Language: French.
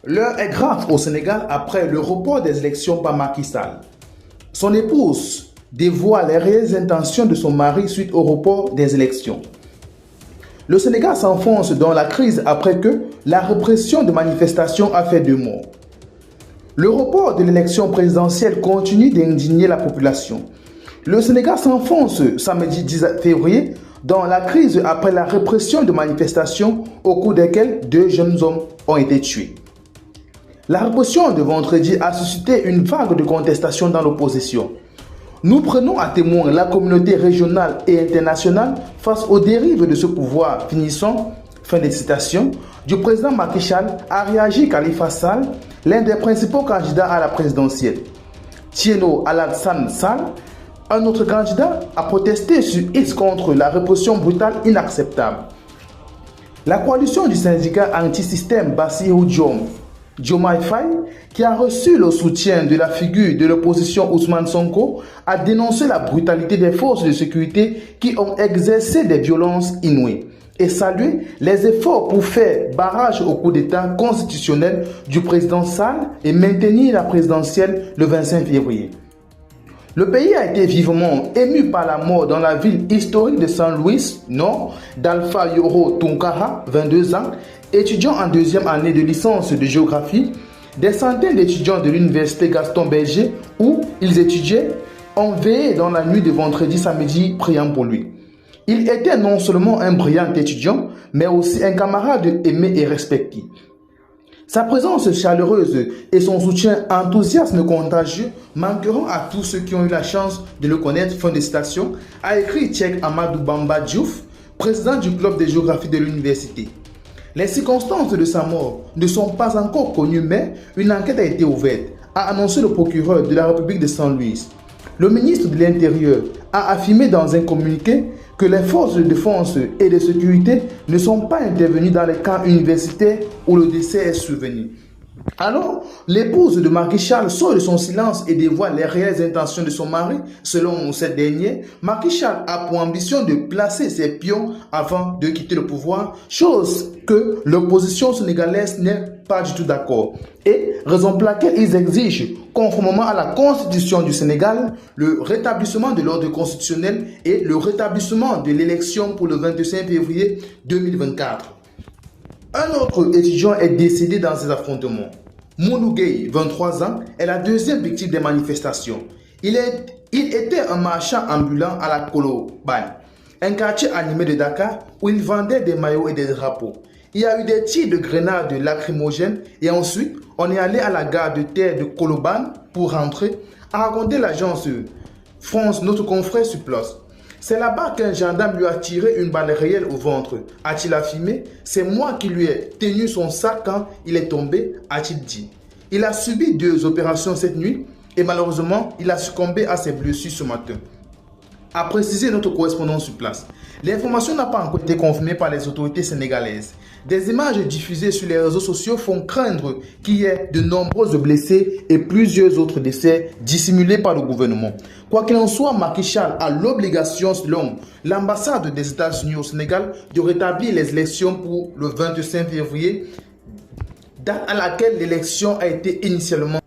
L'heure est grave au Sénégal après le report des élections par Macky Sall. Son épouse dévoile les réelles intentions de son mari suite au report des élections. Le Sénégal s'enfonce dans la crise après que la répression de manifestations a fait 2 morts. Le report de l'élection présidentielle continue d'indigner la population. Le Sénégal s'enfonce samedi 10 février dans la crise après la répression de manifestations au cours desquelles 2 jeunes hommes ont été tués. La répression de vendredi a suscité une vague de contestation dans l'opposition. Nous prenons à témoin la communauté régionale et internationale face aux dérives de ce pouvoir finissant, fin de citation, du président Macky Sall a réagi Khalifa Sall, l'un des principaux candidats à la présidentielle. Thierno Alassane Sall, un autre candidat, a protesté sur X contre la répression brutale inacceptable. La coalition du syndicat anti-système Bassirou Diomaye Faye, qui a reçu le soutien de la figure de l'opposition Ousmane Sonko, a dénoncé la brutalité des forces de sécurité qui ont exercé des violences inouïes et salué les efforts pour faire barrage au coup d'État constitutionnel du président Sall et maintenir la présidentielle le 25 février. Le pays a été vivement ému par la mort dans la ville historique de Saint-Louis, Nord, d'Alpha Yoro Tunkara, 22 ans, étudiant en 2e année de licence de géographie. Des centaines d'étudiants de l'université Gaston Berger, où ils étudiaient, ont veillé dans la nuit de vendredi samedi priant pour lui. Il était non seulement un brillant étudiant, mais aussi un camarade aimé et respecté. Sa présence chaleureuse et son soutien enthousiasme contagieux manqueront à tous ceux qui ont eu la chance de le connaître, fin de citation, a écrit Cheikh Amadou Bamba Diouf, président du club de géographie de l'université. Les circonstances de sa mort ne sont pas encore connues, mais une enquête a été ouverte, a annoncé le procureur de la République de Saint-Louis. Le ministre de l'Intérieur a affirmé dans un communiqué que les forces de défense et de sécurité ne sont pas intervenues dans les camps universitaires où le décès est survenu. Alors, l'épouse de Macky Sall sort de son silence et dévoile les réelles intentions de son mari. Selon cette dernière, Macky Sall a pour ambition de placer ses pions avant de quitter le pouvoir, chose que l'opposition sénégalaise n'est pas du tout d'accord. Et raison pour laquelle ils exigent, conformément à la constitution du Sénégal, le rétablissement de l'ordre constitutionnel et le rétablissement de l'élection pour le 25 février 2024. Un autre étudiant est décédé dans ces affrontements. Mounou Gueye, 23 ans, est la 2e victime des manifestations. Il était un marchand ambulant à la Colobane, un quartier animé de Dakar où il vendait des maillots et des drapeaux. Il y a eu des tirs de grenades lacrymogènes et ensuite on est allé à la gare de terre de Colobane pour rentrer, a raconté l'agence France, notre confrère sur place. C'est là-bas qu'un gendarme lui a tiré une balle réelle au ventre. A-t-il affirmé? C'est moi qui lui ai tenu son sac quand il est tombé, a-t-il dit. Il a subi 2 opérations cette nuit et malheureusement, il a succombé à ses blessures ce matin, a précisé notre correspondant sur place. L'information n'a pas encore été confirmée par les autorités sénégalaises. Des images diffusées sur les réseaux sociaux font craindre qu'il y ait de nombreux blessés et plusieurs autres décès dissimulés par le gouvernement. Quoi qu'il en soit, Macky Sall a l'obligation, selon l'ambassade des États-Unis au Sénégal, de rétablir les élections pour le 25 février, date à laquelle l'élection a été initialement